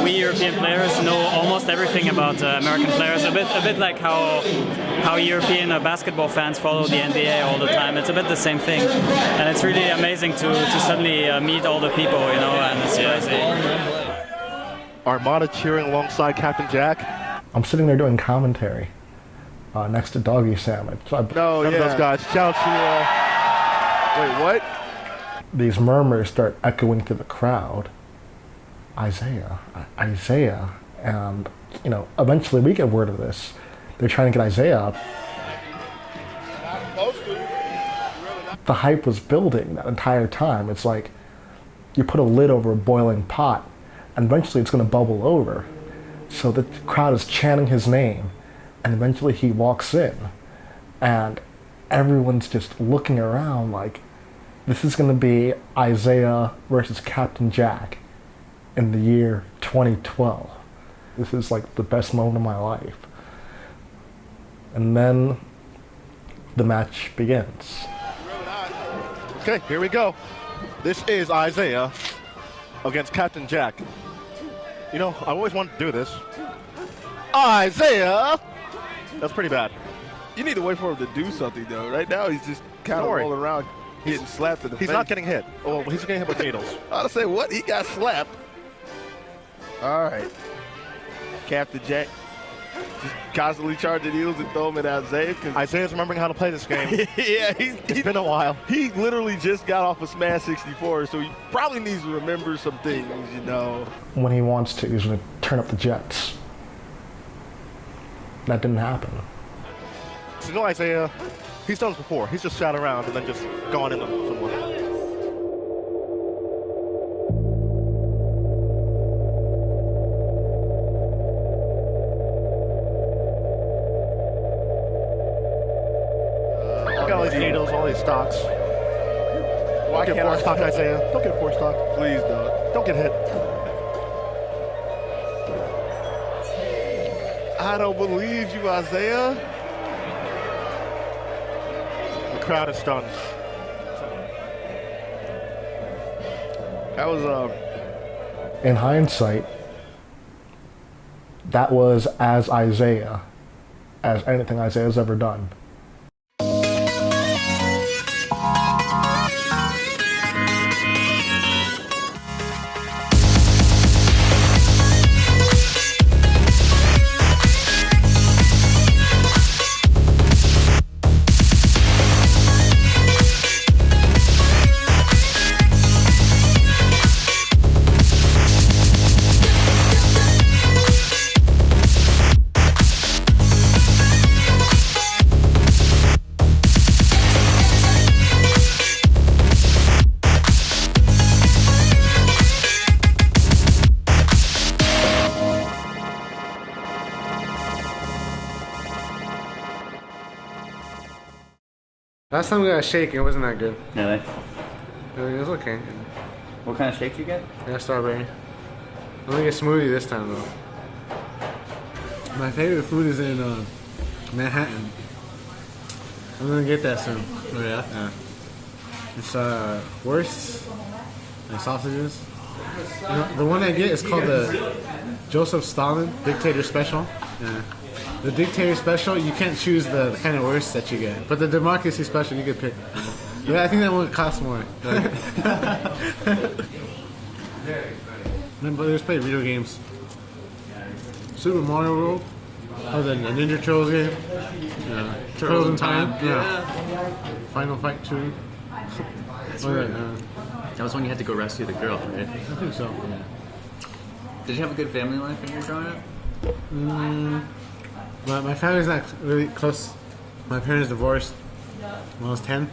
We European players know almost everything about American players. A bit like how European basketball fans follow the NBA all the time. It's a bit the same thing, and it's really amazing to suddenly meet all the people, you know, and it's crazy. Armada cheering alongside Captain Jack. I'm sitting there doing commentary next to Doggy Sam. None of those guys. Shout out to wait, what? These murmurs start echoing through the crowd. Isaiah, and you know, eventually we get word of this. They're trying to get Isaiah up. The hype was building that entire time. It's like you put a lid over a boiling pot, and eventually it's going to bubble over. So the crowd is chanting his name, and eventually he walks in, and everyone's just looking around like, this is going to be Isaiah versus Captain Jack in the year 2012. This is like the best moment of my life. And then the match begins. Okay, here we go. This is Isaiah against Captain Jack. You know, I always wanted to do this. Isaiah! That's pretty bad. You need to wait for him to do something, though. Right now, he's just kind of rolling around, getting slapped in the face. He's not getting hit. Oh, he's getting hit with needles. I was say, what? He got slapped. All right. Captain Jack just constantly charging needles and throw them at Isaiah. Isaiah's remembering how to play this game. Yeah, it's been a while. He literally just got off of Smash 64, so he probably needs to remember some things, you know. When he wants to, he's going to turn up the jets. That didn't happen. So you know Isaiah, he's done this before. He's just sat around and then just gone into someone. Got all these needles, all these stocks. Why Don't get four stock, Isaiah. Don't get four stock. Please don't. Don't get hit. I don't believe you, Isaiah. The crowd is stunned. That was In hindsight, that was as Isaiah as anything Isaiah's ever done. Last time we got a shake, it wasn't that good. Really? It was okay. What kind of shake you get? I got strawberry. I'm gonna get smoothie this time though. My favorite food is in Manhattan. I'm gonna get that soon. Oh yeah? Yeah. It's wursts and sausages. You know, the one I get is called the Joseph Stalin Dictator Special. Yeah. The Dictator Special, you can't choose the kind of wurst that you get. But the Democracy Special, you can pick. Yeah, I think that one costs more. But there's play video games. Super Mario World. Oh, the Ninja Turtles game. Yeah. Turtles in Time. Yeah. Final Fight 2. That's right. That was when you had to go rescue the girl, right? I think so. Yeah. Did you have a good family life when you were growing up? My family's not really close. My parents divorced when I was 10.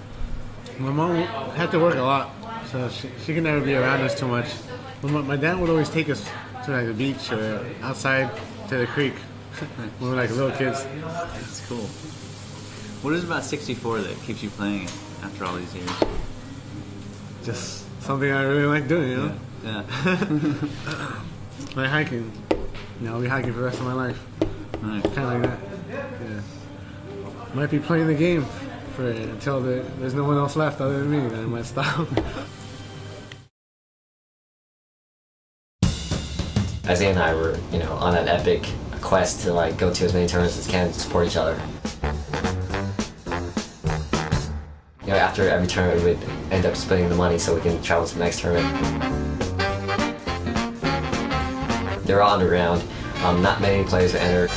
My mom had to work a lot, so she could never be around us too much. But my dad would always take us to like the beach or outside to the creek when we were like little kids. That's cool. What is it about 64 that keeps you playing it after all these years? Just something I really like doing, you know? Yeah. Like hiking. You know, I'll be hiking for the rest of my life. Right. Kind of like that. Yeah. Might be playing the game for until there's no one else left other than me, then I might stop. Isaiah and I were, on an epic quest to like go to as many tournaments as can to support each other. After every tournament, we would end up splitting the money so we can travel to the next tournament. They're all underground. Not many players enter.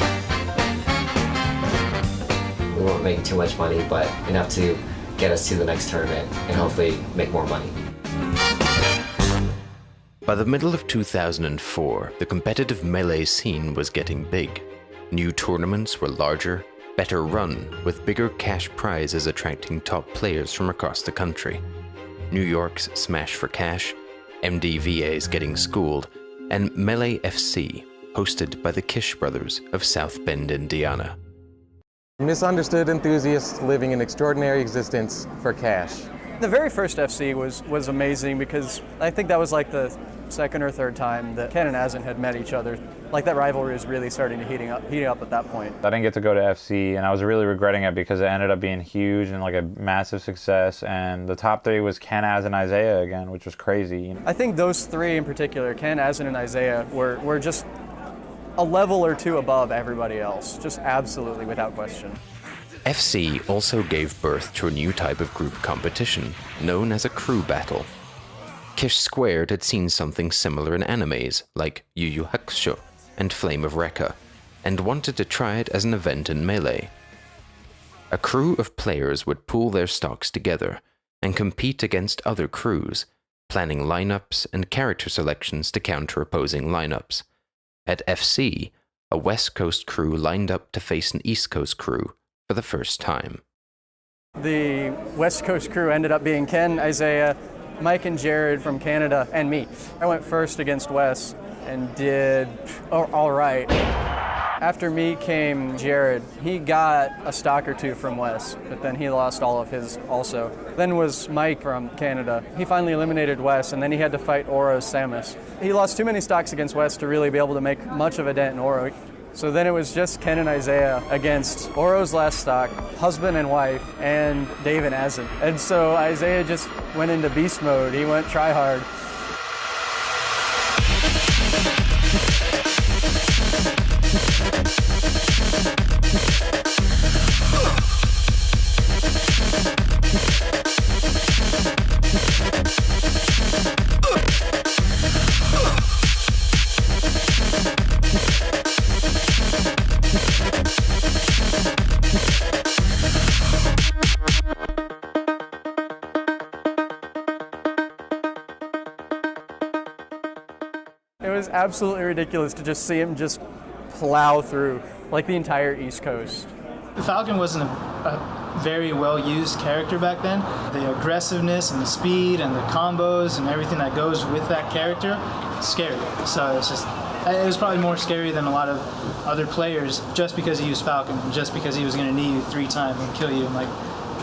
We won't make too much money, but enough to get us to the next tournament and hopefully make more money. By the middle of 2004, the competitive Melee scene was getting big. New tournaments were larger, better run, with bigger cash prizes attracting top players from across the country. New York's Smash for Cash, MDVA's Getting Schooled, and Melee FC, hosted by the Kish brothers of South Bend, Indiana. Misunderstood enthusiasts living an extraordinary existence for cash. The very first FC was amazing because I think that was like the second or third time that Ken and Asin had met each other. Like that rivalry was really starting to heating up at that point. I didn't get to go to FC, and I was really regretting it because it ended up being huge and like a massive success. And the top three was Ken, Asin, and Isaiah again, which was crazy. I think those three in particular, Ken, Asin, and Isaiah, were just a level or two above everybody else, just absolutely without question. FC also gave birth to a new type of group competition, known as a crew battle. Kish Squared had seen something similar in animes like Yu Yu Hakusho and Flame of Recca, and wanted to try it as an event in Melee. A crew of players would pool their stocks together and compete against other crews, planning lineups and character selections to counter opposing lineups. At FC, a West Coast crew lined up to face an East Coast crew for the first time. The West Coast crew ended up being Ken, Isaiah, Mike and Jared from Canada, and me. I went first against Wes and did all right. After me came Jared. He got a stock or two from Wes, but then he lost all of his also. Then was Mike from Canada. He finally eliminated Wes, and then he had to fight Oro's Samus. He lost too many stocks against Wes to really be able to make much of a dent in Oro. So then it was just Ken and Isaiah against Oro's last stock, husband and wife, and Dave and Asin. And so Isaiah just went into beast mode. He went try hard. It was absolutely ridiculous to just see him just plow through like the entire East Coast. Falcon wasn't a very well-used character back then. The aggressiveness and the speed and the combos and everything that goes with that character, scary. So it was probably more scary than a lot of other players just because he used Falcon, just because he was going to knee you 3 times and kill you in like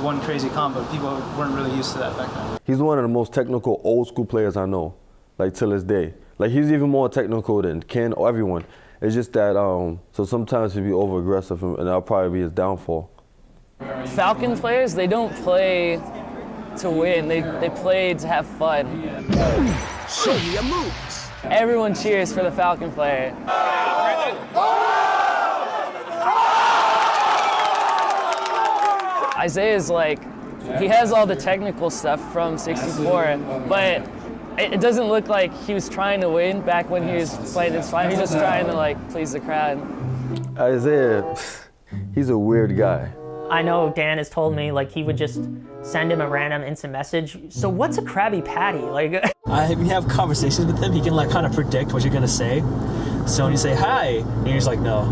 one crazy combo. People weren't really used to that back then. He's one of the most technical old school players I know, like till this day. Like he's even more technical than Ken or everyone. It's just that, so sometimes he'd be over-aggressive and that'll probably be his downfall. Falcon players, they don't play to win, they play to have fun. Show me your moves. Everyone cheers for the Falcon player. Isaiah's like, he has all the technical stuff from 64, but it doesn't look like he was trying to win back when he was playing his fight. He was just trying to like please the crowd. Isaiah, he's a weird guy. I know Dan has told me like he would just send him a random instant message. So what's a Krabby Patty? Like we have conversations with him. He can like kind of predict what you're gonna say. So when you say hi, and he's like no.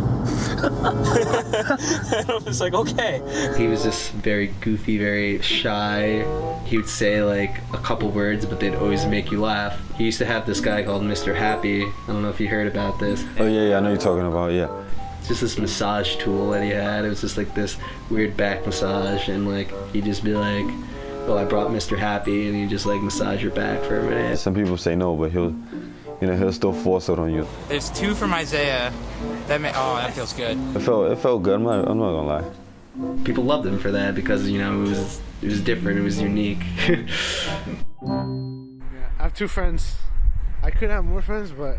And I'm just like okay. He was just very goofy, very shy. He would say like a couple words, but they'd always make you laugh. He used to have this guy called Mr. Happy. I don't know if you heard about this. Oh yeah, I know you're talking about, yeah. It's just this massage tool that he had. It was just like this weird back massage, and like he'd just be like, "Oh, I brought Mr. Happy," and he'd just like massage your back for a minute. Some people say no, but he'll still force it on you. There's 2 from Isaiah. That feels good. It felt good. I'm not gonna lie. People loved him for that because it was different. It was unique. I have 2 friends. I could have more friends, but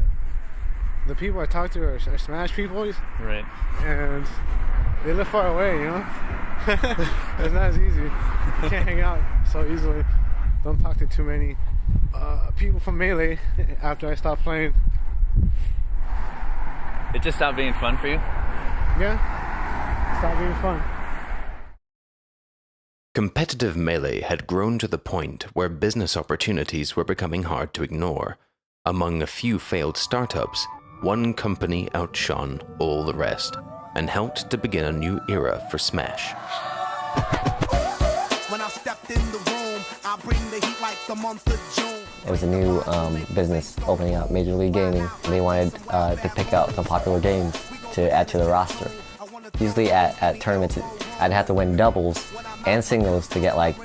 the people I talk to are Smash people. Right. And they live far away, you know? It's not as easy. You can't hang out so easily. Don't talk to too many people from Melee after I stopped playing. It just stopped being fun for you? Yeah, stopped being fun. Competitive Melee had grown to the point where business opportunities were becoming hard to ignore. Among a few failed startups, one company outshone all the rest and helped to begin a new era for Smash. When I stepped in the room, I bring the heat like the month of June. It was a new business opening up, Major League Gaming. They wanted to pick out some popular games to add to the roster. Usually at tournaments, I'd have to win doubles and singles to get like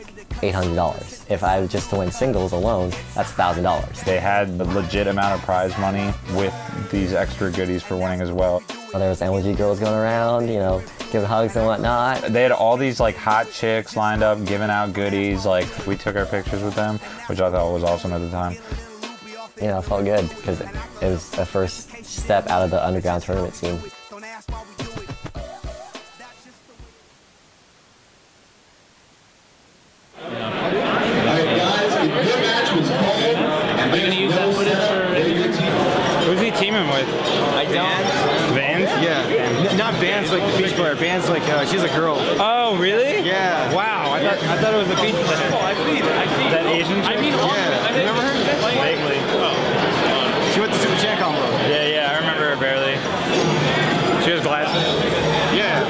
$800. If I was just to win singles alone, that's $1,000. They had the legit amount of prize money with these extra goodies for winning as well. There was MLG girls going around, you know, giving hugs and whatnot. They had all these like hot chicks lined up, giving out goodies. Like we took our pictures with them, which I thought was awesome at the time. You know, it felt good because it was the first step out of the underground tournament scene. Are you going to use that footage for anything? Who's he teaming with? I don't. Vans? Yeah. Not Vans like the beach player. Vans like, she's a girl. Oh, really? Yeah. Wow, I thought it was a beach player. Oh, I've seen it. That Asian chick? I mean, Yeah. I Remember her? Vaguely. She went to Super Chan combo. Yeah, I remember her barely. She has glasses? Yeah.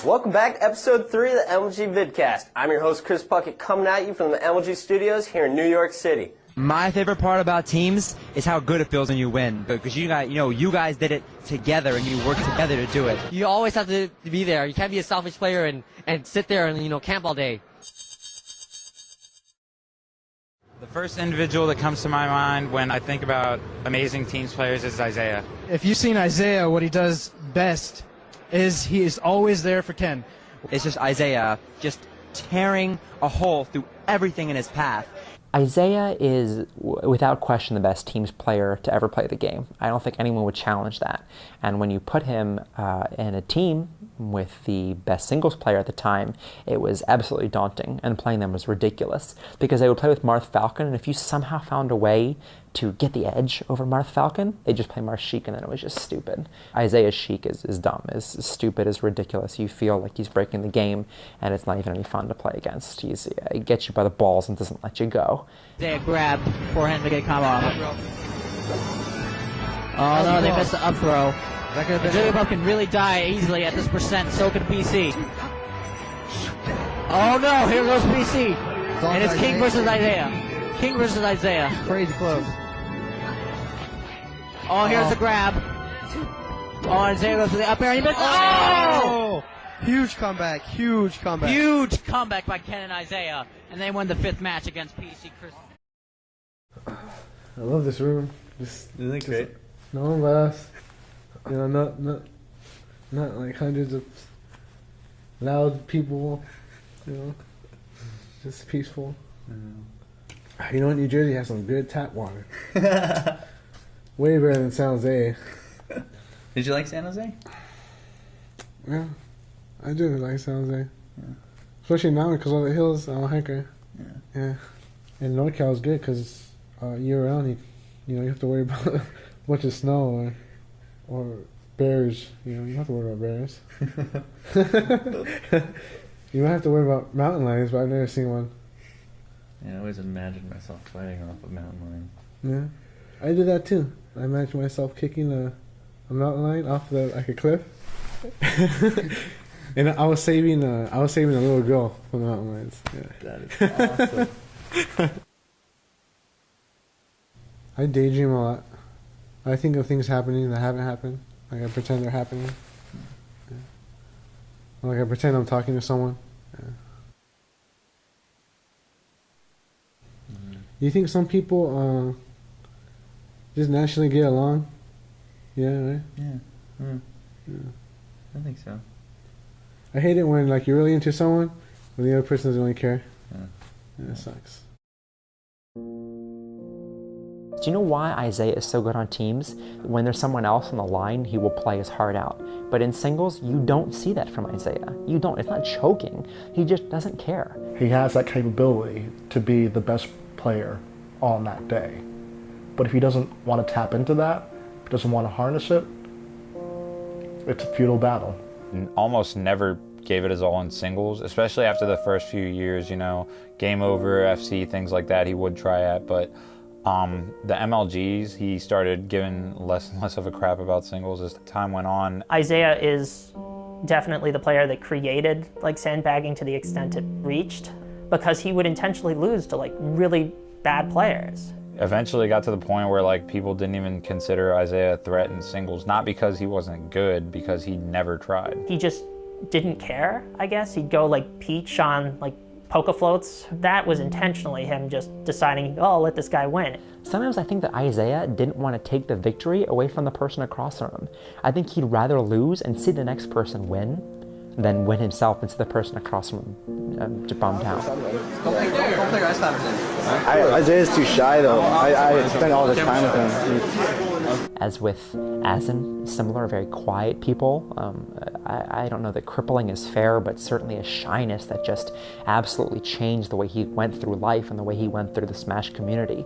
Welcome back to episode 3 of the MLG vidcast. I'm your host Chris Puckett, coming at you from the MLG studios here in New York City. My favorite part about teams is how good it feels when you win, because you guys did it together and you worked together to do it. You always have to be there. You can't be a selfish player and sit there and camp all day. The first individual that comes to my mind when I think about amazing teams players is Isaiah. If you've seen Isaiah, what he does best is he is always there for Ken. It's just Isaiah just tearing a hole through everything in his path. Isaiah is, without question, the best teams player to ever play the game. I don't think anyone would challenge that. And when you put him in a team with the best singles player at the time, it was absolutely daunting, and playing them was ridiculous. Because they would play with Marth Falcon, and if you somehow found a way to get the edge over Marth Falcon, they just play Marth Sheik, and then it was just stupid. Isaiah's Sheik is dumb, is stupid, is ridiculous. You feel like he's breaking the game, and it's not even any fun to play against. He gets you by the balls and doesn't let you go. Isaiah grab forehand to get combo off. Oh no, they missed the up throw. Jigglypuff can really die easily at this percent, so can PC. Oh no, here goes PC. And it's King versus Isaiah. King versus Isaiah. Crazy close. Oh, here's the grab. Oh, Isaiah goes for the up air and he missed. Oh! Huge comeback. Huge comeback. Huge comeback by Ken and Isaiah. And they win the 5th match against PC Chris. I love this room. Isn't it great? No one but us. You know, not like hundreds of loud people. You know, just peaceful. You know what? New Jersey has some good tap water. Way better than San Jose. Did you like San Jose? Yeah, I do like San Jose. Yeah. Especially now because of the hills. I'm a hiker. Yeah. And NorCal is good because year round, you have to worry about a bunch of snow or bears. You don't have to worry about bears. You might have to worry about mountain lions, but I've never seen one. Yeah, I always imagined myself fighting off a mountain lion. Yeah, I did that too. I imagined myself kicking a mountain lion off a cliff, and I was saving a little girl from the mountain lions. Yeah. That is awesome. I daydream a lot. I think of things happening that haven't happened. Like I pretend they're happening. Yeah. Like I pretend I'm talking to someone. Yeah. You think some people just naturally get along? Yeah, right? Yeah. Yeah. I think so. I hate it when like you're really into someone, but the other person doesn't really care. Yeah. Yeah, it sucks. Do you know why Isaiah is so good on teams? When there's someone else on the line, he will play his heart out. But in singles, you don't see that from Isaiah. You don't. It's not choking. He just doesn't care. He has that capability to be the best player on that day. But if he doesn't want to tap into that, if he doesn't want to harness it, it's a futile battle. Almost never gave it his all in singles, especially after the first few years, you know, Game Over, FC, things like that he would try at, but the MLGs, he started giving less and less of a crap about singles as time went on. Isaiah is definitely the player that created like sandbagging to the extent it reached, because he would intentionally lose to like really bad players. Eventually got to the point where like people didn't even consider Isaiah a threat in singles, not because he wasn't good, because he never tried. He just didn't care, I guess. He'd go like Peach on like poke floats. That was intentionally him just deciding, oh, I'll let this guy win. Sometimes I think that Isaiah didn't want to take the victory away from the person across from him. I think he'd rather lose and see the next person win than win himself and see the person across from him bummed out. Isaiah's too shy though. I spend all the time with him. As with Asin, similar, very quiet people. I don't know that crippling is fair, but certainly a shyness that just absolutely changed the way he went through life and the way he went through the Smash community.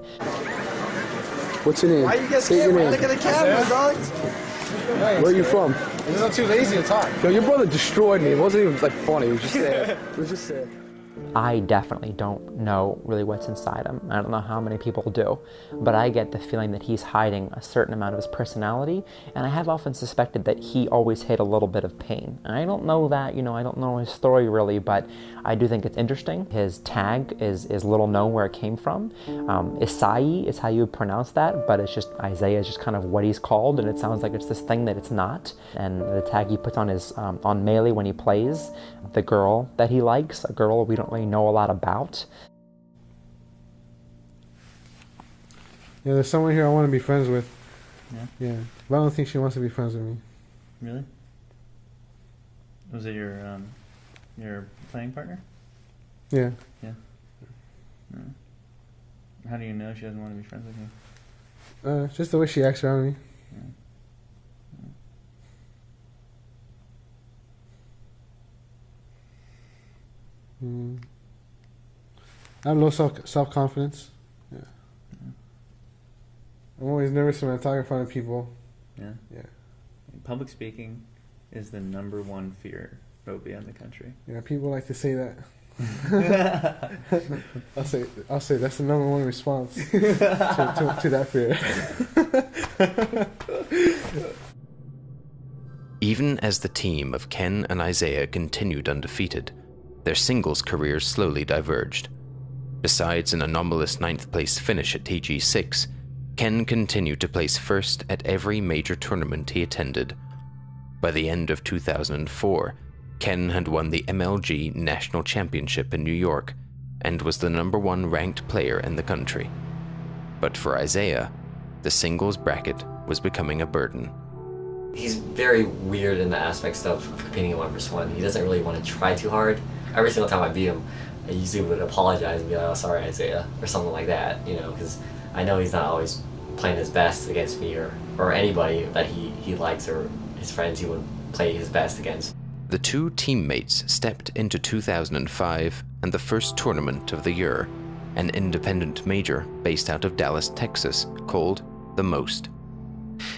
What's your name? Why you get scared? Look at the camera, dog. Where are you from? I'm too lazy to talk. Yo, your brother destroyed me. It wasn't even like funny. It was just sad. It was just sad. I definitely don't know really what's inside him. I don't know how many people do, but I get the feeling that he's hiding a certain amount of his personality, and I have often suspected that he always hid a little bit of pain. And I don't know that, you know, I don't know his story really, but I do think it's interesting. His tag is little known where it came from. Isai is how you would pronounce that, but it's just, Isaiah is just kind of what he's called, and it sounds like it's this thing that it's not. And the tag he puts on his, on Melee when he plays, the girl that he likes, a girl we don't really know a lot about. Yeah, there's someone here I want to be friends with. Yeah? Yeah, but I don't think she wants to be friends with me. Really? Was it your playing partner? Yeah. Yeah. No. How do you know she doesn't want to be friends with you? Just the way she acts around me. I have low self-confidence. Yeah. I'm always nervous when I talk in front of people. Yeah. Yeah. Public speaking is the #1 fear phobia in the country. Yeah, people like to say that. I'll say that's the #1 response to that fear. Even as the team of Ken and Isaiah continued undefeated, their singles careers slowly diverged. Besides an anomalous 9th place finish at TG6, Ken continued to place first at every major tournament he attended. By the end of 2004, Ken had won the MLG National Championship in New York and was the #1 ranked player in the country. But for Isaiah, the singles bracket was becoming a burden. He's very weird in the aspects of competing in 1v1. He doesn't really want to try too hard. Every single time I beat him, I usually would apologize and be like, oh, sorry, Isaiah, or something like that, you know, because I know he's not always playing his best against me or anybody that he likes or his friends he would play his best against. The two teammates stepped into 2005 and the first tournament of the year, an independent major based out of Dallas, Texas, called The Most.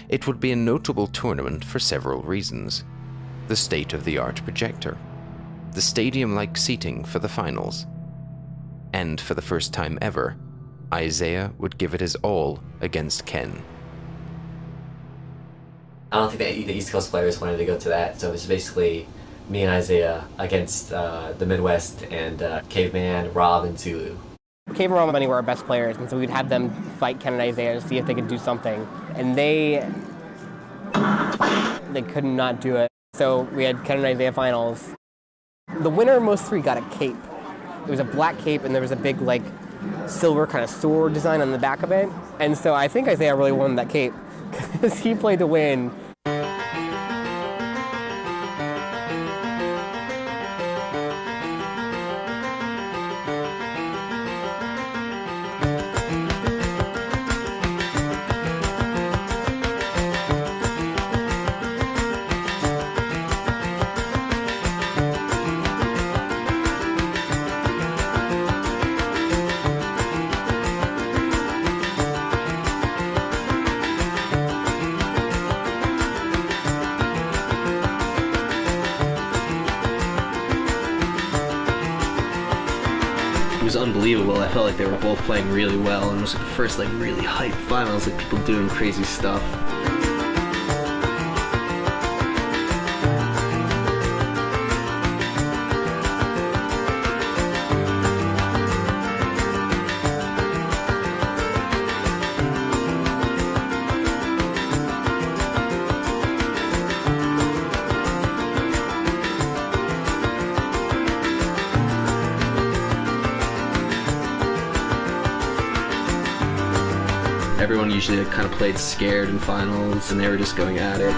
It would be a notable tournament for several reasons. The state-of-the-art projector, the stadium-like seating for the finals, and for the first time ever, Isaiah would give it his all against Ken. I don't think that the East Coast players wanted to go to that, so it was basically me and Isaiah against the Midwest and Caveman, Rob, and Zulu. Cave and Rob and Bunny were our best players, and so we'd have them fight Ken and Isaiah to see if they could do something. And they could not do it. So we had Ken and Isaiah finals. The winner of most three got a cape. It was a black cape, and there was a big, like, silver kind of sword design on the back of it. And so I think Isaiah really won that cape, because he played to win. was unbelievable. I felt like they were both playing really well, and it was like the first like really hyped finals, like people doing crazy stuff. Everyone usually kind of played scared in finals, and they were just going at it.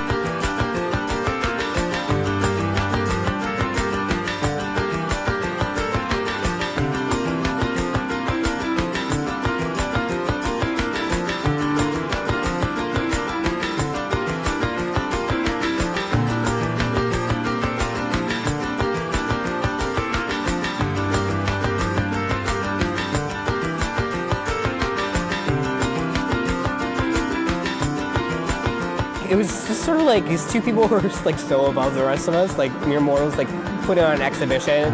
It was just sort of like these two people were just like so above the rest of us, like mere mortals, like putting on an exhibition.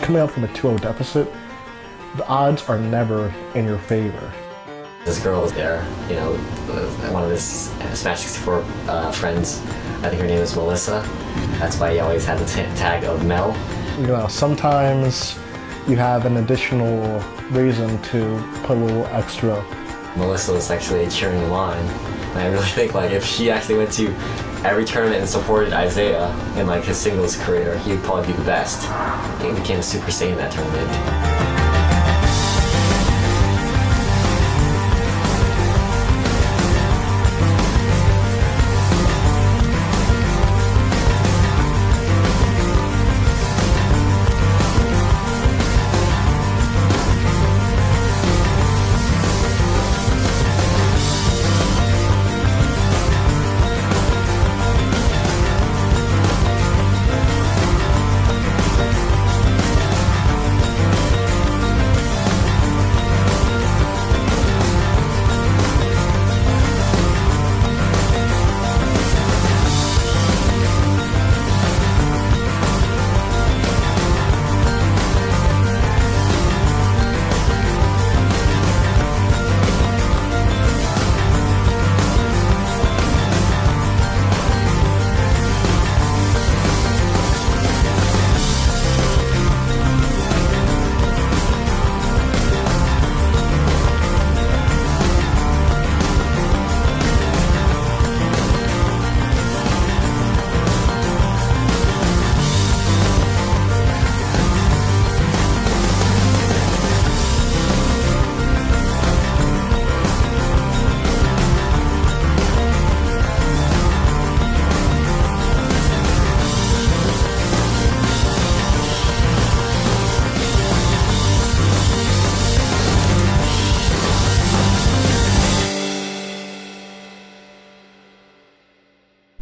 Coming out from a 2-0 deficit, the odds are never in your favor. This girl was there, you know, one of his Smash 64 friends. I think her name is Melissa. That's why he always had the tag of Mel. You know, sometimes you have an additional reason to put a little extra. Melissa was actually cheering him on. And I really think like if she actually went to every tournament and supported Isaiah in like his singles career, he would probably be the best. I think he became a Super Saiyan that tournament.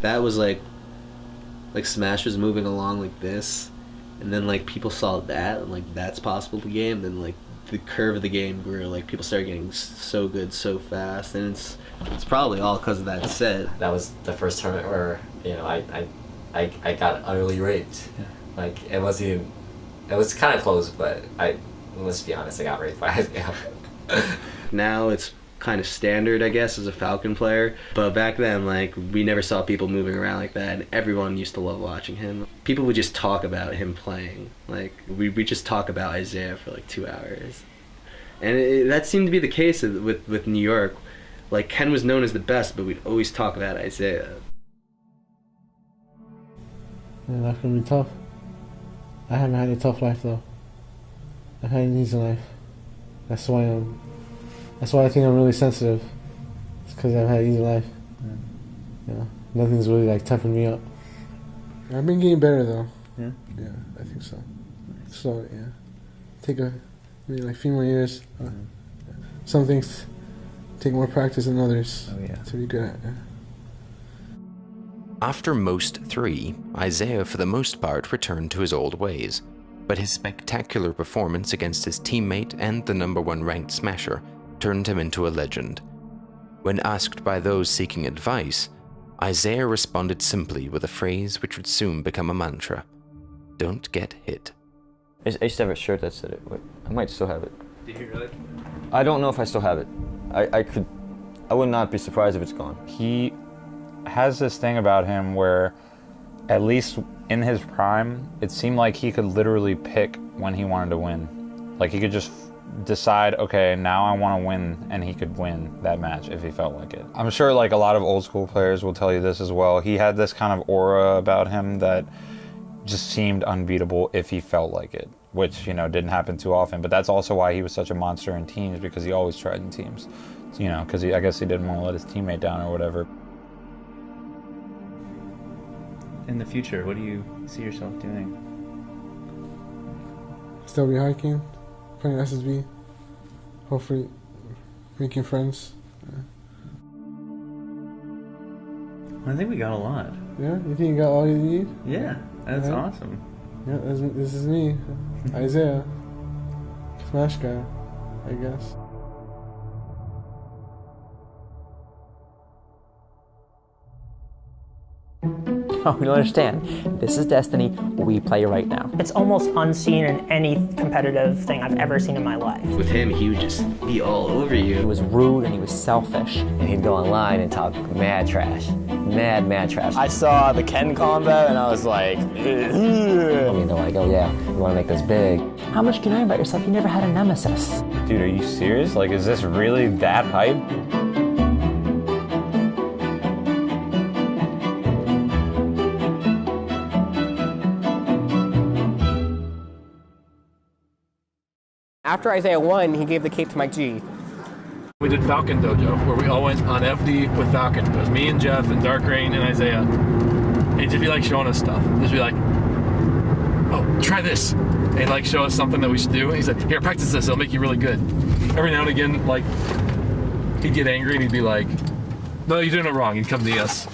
That was like Smash was moving along like this, and then like people saw that and like that's possible to game, then like the curve of the game grew, like people started getting so good so fast, and it's probably all because of that set. That was the first tournament where, you know, I got utterly raped. Yeah. Like it was kind of close, but let's be honest, I got raped by Isaiah. Now it's kind of standard, I guess, as a Falcon player, but back then, like, we never saw people moving around like that, and everyone used to love watching him. People would just talk about him playing. Like, we just talk about Isaiah for like 2 hours, and that seemed to be the case with New York. Like, Ken was known as the best, but we'd always talk about Isaiah. Yeah, life can be tough. I haven't had a tough life though. I've had an easy life. That's why I think I'm really sensitive. It's because I've had an easy life. Yeah. You know, nothing's really like toughing me up. I've been getting better though. Yeah? Yeah, I think so. Slowly, yeah. Take maybe like a few more years. Some things take more practice than others to be good at. Yeah. After most 3, Isaiah for the most part returned to his old ways. but his spectacular performance against his teammate and the #1 ranked Smasher turned him into a legend. When asked by those seeking advice, Isaiah responded simply with a phrase which would soon become a mantra: "Don't get hit." I used to have a shirt that said it. Wait, I might still have it. Did you really? I don't know if I still have it. I would not be surprised if it's gone. He has this thing about him where, at least in his prime, it seemed like he could literally pick when he wanted to win. Like he could just decide, okay, now I want to win, and he could win that match if he felt like it. I'm sure like a lot of old school players will tell you this as well. He had this kind of aura about him that just seemed unbeatable if he felt like it, which, you know, didn't happen too often. But that's also why he was such a monster in teams, because he always tried in teams. You know, because I guess he didn't want to let his teammate down or whatever. In the future, what do you see yourself doing? Still be hiking, playing SSB, hopefully making friends. I think we got a lot. Yeah, you think you got all you need? Yeah, that's awesome. Yeah, this is me, Isaiah, Smash guy, I guess. Oh, you don't understand. This is Destiny. We play right now. It's almost unseen in any competitive thing I've ever seen in my life. With him, he would just be all over you. He was rude and he was selfish. And he'd go online and talk mad trash. Mad trash. I saw the Ken combo and I was like, I mean, they're like, oh yeah, you want to make this big. How much can you know about yourself? You never had a nemesis. Dude, are you serious? Like, is this really that hype? After Isaiah won, he gave the cape to Mike G. We did Falcon Dojo, where we all went on FD with Falcon. It was me and Jeff and Dark Rain and Isaiah. And he'd just be like showing us stuff. Just be like, oh, try this. And he'd like show us something that we should do. And he said, here, practice this, it'll make you really good. Every now and again, like, he'd get angry and he'd be like, no, you're doing it wrong. He'd come to us.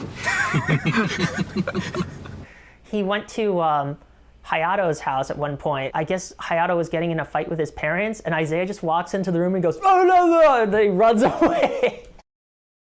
He went to Hayato's house at one point. I guess Hayato was getting in a fight with his parents, and Isaiah just walks into the room and goes, oh no, and then he runs away.